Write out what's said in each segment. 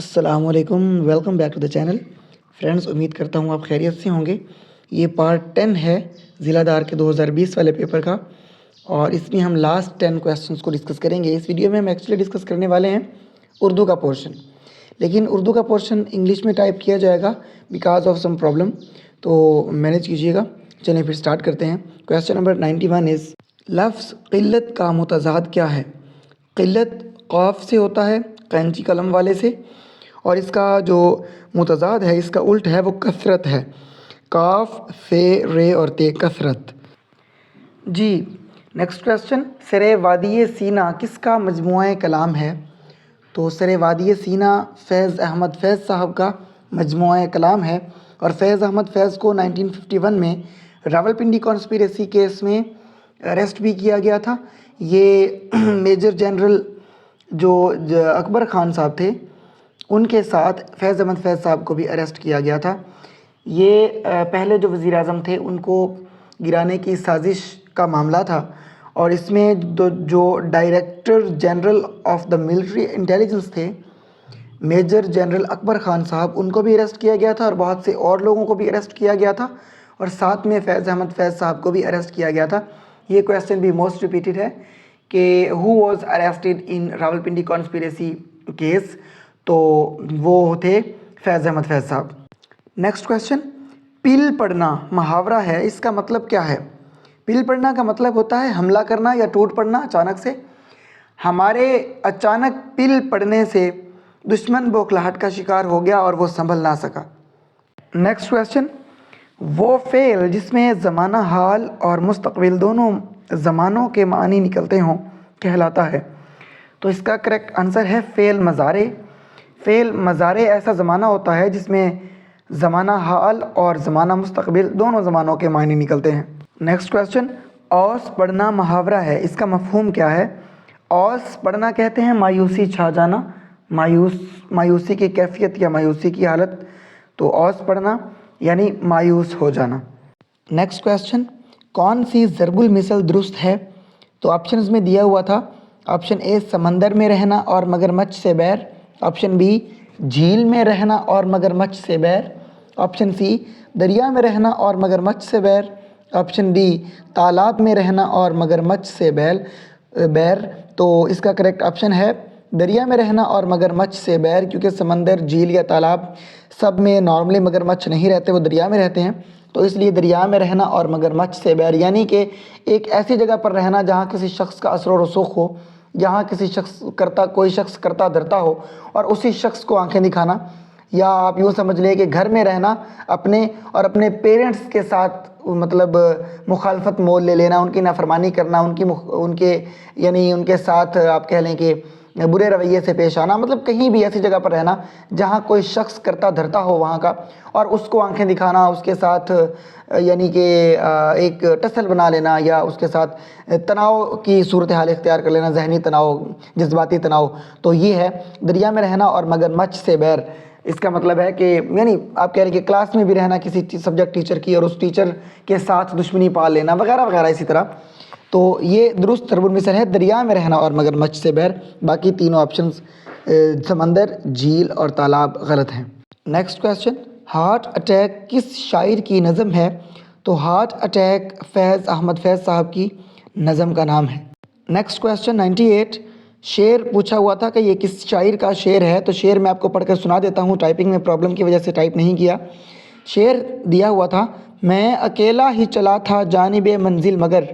अस्सलाम वालेकुम, welcome back to the channel. Friends, उम्मीद करता हूँ आप खैरियत से होंगे। ये पार्ट 10 है ज़िलादार के 2020 वाले पेपर का, और इसमें हम लास्ट 10 क्वेश्चंस को डिस्कस करेंगे। इस वीडियो में हम एक्चुअली डिस्कस करने वाले हैं उर्दू का पोर्शन, लेकिन उर्दू का पोर्शन इंग्लिश में टाइप किया जाएगा बिकॉज ऑफ सम प्रॉब्लम, तो मैनेज कीजिएगा। चलिए फिर स्टार्ट करते हैं। क्वेश्चन नंबर 91 इज़, लफ्ज़ क़िल्लत का मुतज़ाद क्या है? क़िल्लत क़ाफ से होता है, कैंची कलम वाले से, और इसका जो मुतज़ाद है, इसका उल्ट है, वो कसरत है। काफ, फे, रे और ते, कसरत। जी नेक्स्ट क्वेश्चन, सरे वादी सीना किसका मजमूआ कलाम है? तो सरे वादी सीना फैज़ अहमद फैज़ साहब का मजमूआ कलाम है, और फैज़ अहमद फैज़ को 1951 में रावलपिंडी कॉन्स्पिरेसी केस में अरेस्ट भी किया गया था। ये मेजर जनरल जो अकबर ख़ान साहब थे, उनके साथ फैज़ अहमद फैज़ साहब को भी अरेस्ट किया गया था। ये पहले जो वज़ीर आज़म थे, उनको गिराने की साजिश का मामला था, और इसमें जो director general of the military intelligence थे, मेजर जनरल अकबर ख़ान साहब, उनको भी अरेस्ट किया गया था, और बहुत से और लोगों को भी अरेस्ट किया गया था, और साथ में फैज़ अहमद फैज़ साहब को भी अरेस्ट किया गया था। ये क्वेश्चन भी मोस्ट रिपीटेड है कि who was arrested in Rawalpindi conspiracy case, तो वो थे फैज़ अहमद फैज़ साहब। नेक्स्ट क्वेश्चन, पिल पड़ना मुहावरा है, इसका मतलब क्या है? पिल पड़ना का मतलब होता है हमला करना या टूट पड़ना अचानक से। हमारे अचानक पिल पड़ने से दुश्मन बौखलाहट का शिकार हो गया और वो संभल ना सका। नेक्स्ट क्वेश्चन, वो फ़ेल जिसमें ज़माना हाल और मुस्तक़बिल दोनों ज़मानों के मानी निकलते हों कहलाता है? तो इसका करेक्ट आंसर है फ़ेल मज़ारे। फ़ेल मज़ारे ऐसा ज़माना होता है जिसमें ज़माना हाल और ज़माना मुस्तक़बिल दोनों ज़मानों के मायने निकलते हैं। नेक्स्ट क्वेश्चन, औस पढ़ना मुहावरा है, इसका मफ़हूम क्या है? औस पढ़ना कहते हैं मायूसी छा जाना, मायूसी की कैफियत या मायूसी की हालत, तो औस पढ़ना यानी मायूस हो जाना। नेक्स्ट क्वेश्चन, कौन सी ज़रबुल मिसल दुरुस्त है? तो ऑप्शंस में दिया हुआ था, ऑप्शन ए समंदर में रहना और मगरमच्छ से बैर, ऑप्शन बी झील में रहना और मगरमच्छ से बैर, ऑप्शन सी दरिया में रहना और मगरमच्छ से बैर, ऑप्शन डी तालाब में रहना और मगरमच्छ से बैर। तो इसका करेक्ट ऑप्शन है दरिया में रहना और मगरमच्छ से बैर, क्योंकि समंदर, झील या तालाब सब में नॉर्मली मगरमच्छ नहीं रहते, वो दरिया में रहते हैं, तो इसलिए दरिया में रहना और मगरमच्छ से बैर, यानी कि एक ऐसी जगह पर रहना जहाँ किसी शख्स का असर व रसूख हो, जहाँ कोई शख्स करता धरता हो, और उसी शख्स को आंखें दिखाना, या आप यूँ समझ लें कि घर में रहना अपने पेरेंट्स के साथ, मतलब मुखालफत मोल ले लेना, उनकी नाफरमानी करना, उनके साथ आप कह लें कि बुरे रवैये से पेश आना, मतलब कहीं भी ऐसी जगह पर रहना जहाँ कोई शख्स करता धरता हो वहाँ का, और उसको आंखें दिखाना, उसके साथ यानी कि एक टसल बना लेना, या उसके साथ तनाव की सूरत हाल इख्तियार कर लेना, जहनी तनाव, जज्बाती तनाव। तो ये है दरिया में रहना और मगरमच्छ से बैर। इसका मतलब है कि यानी आप कह रहे हैं कि क्लास में भी रहना किसी सब्जेक्ट टीचर की, और उस टीचर के साथ दुश्मनी पाल लेना वगैरह वगैरह इसी तरह। तो ये दुरुस्त ज़रबुल मिसल है, दरिया में रहना और मगरमच्छ से बैर। बाकी तीनों ऑप्शंस समंदर, झील और तालाब गलत हैं। नेक्स्ट क्वेश्चन, हार्ट अटैक किस शायर की नज़म है? तो हार्ट अटैक फैज़ अहमद फैज़ साहब की नज़म का नाम है। नेक्स्ट क्वेश्चन 98, शेर पूछा हुआ था कि ये किस शायर का शेर है? तो शेर मैं आपको पढ़कर सुना देता हूँ, टाइपिंग में प्रॉब्लम की वजह से टाइप नहीं किया। शेर दिया हुआ था, मैं अकेला ही चला था जानिबे मंजिल मगर,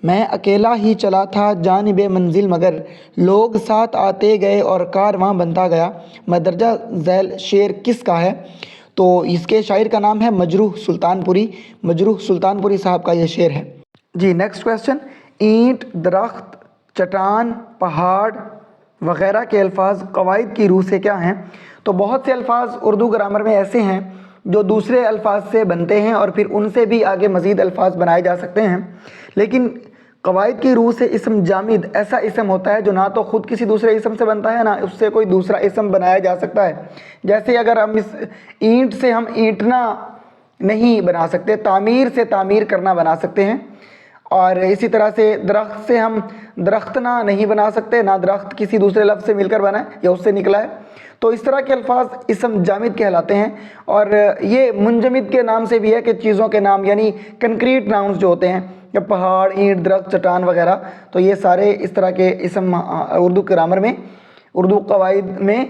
मैं अकेला ही चला था जानिबे मंजिल मगर, लोग साथ आते गए और कारवां बनता गया। मदरजा झैल शेर किसका है? तो इसके शायर का नाम है मजरूह सुल्तानपुरी। मजरूह सुल्तानपुरी साहब का ये शेर है। जी नेक्स्ट क्वेश्चन, ईंट, दरख्त, चट्टान, पहाड़ वग़ैरह के अल्फाज क़वाइद की रूह से क्या हैं? तो बहुत से अल्फाज उर्दू ग्रामर में ऐसे हैं जो दूसरे अल्फाज से बनते हैं, और फिर उनसे भी आगे मज़ीद अल्फाज बनाए जा सकते हैं, लेकिन क़वाइद की रूह से इसम जामिद ऐसा इसम होता है जो ना तो ख़ुद किसी दूसरे इसम से बनता है, ना उससे कोई दूसरा इसम बनाया जा सकता है। जैसे अगर हम इस ईंट से हम ईंटना नहीं बना सकते, तामीर से तामीर करना बना सकते हैं, اور اسی طرح سے درخت سے ہم درختنا نہیں بنا سکتے، نہ درخت کسی دوسرے لفظ سے مل کر بنا ہے یا اس سے نکلا ہے، تو اس طرح کے الفاظ اسم جامد کہلاتے ہیں۔ اور یہ منجمد کے نام سے بھی ہے کہ چیزوں کے نام، یعنی کنکریٹ ناؤنز جو ہوتے ہیں، یا پہاڑ، اینٹ، درخت، چٹان وغیرہ، تو یہ سارے اس طرح کے اسم اردو گرامر میں، اردو قواعد میں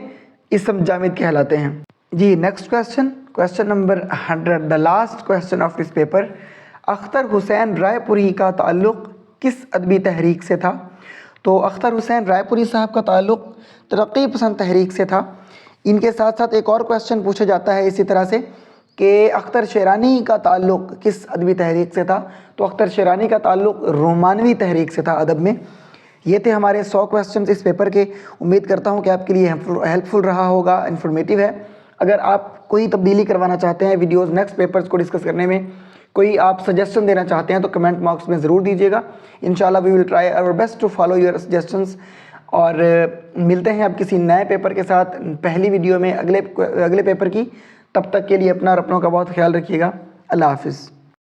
اسم جامد کہلاتے ہیں۔ جی next question number 100، the last question of this paper, Akhtar Husain Raipuri کا تعلق کس ادبی تحریک سے تھا؟ تو اختر حسین رائے پوری صاحب کا تعلق ترقی پسند تحریک سے تھا۔ ان کے ساتھ ساتھ ایک اور کویسچن پوچھا جاتا ہے اسی طرح سے کہ اختر شیرانی کا تعلق کس ادبی تحریک سے تھا؟ تو اختر شیرانی کا تعلق رومانوی تحریک سے تھا ادب میں۔ یہ تھے ہمارے 100 کویسچنز اس پیپر کے۔ امید کرتا ہوں کہ آپ کے لیے ہیلپ فل رہا ہوگا، انفارمیٹیو ہے۔ اگر آپ کوئی تبدیلی کروانا چاہتے ہیں ویڈیوز نیکسٹ پیپرز کو ڈسکس کرنے میں، کوئی آپ سجیشن دینا چاہتے ہیں تو کمنٹ باکس میں ضرور دیجیے گا۔ انشاءاللہ we will try our best to follow your suggestions. اور ملتے ہیں اب کسی نئے پیپر کے ساتھ پہلی ویڈیو میں اگلے پیپر کی۔ تب تک کے لیے اپنا اور اپنوں کا بہت خیال رکھیے گا۔ اللہ حافظ۔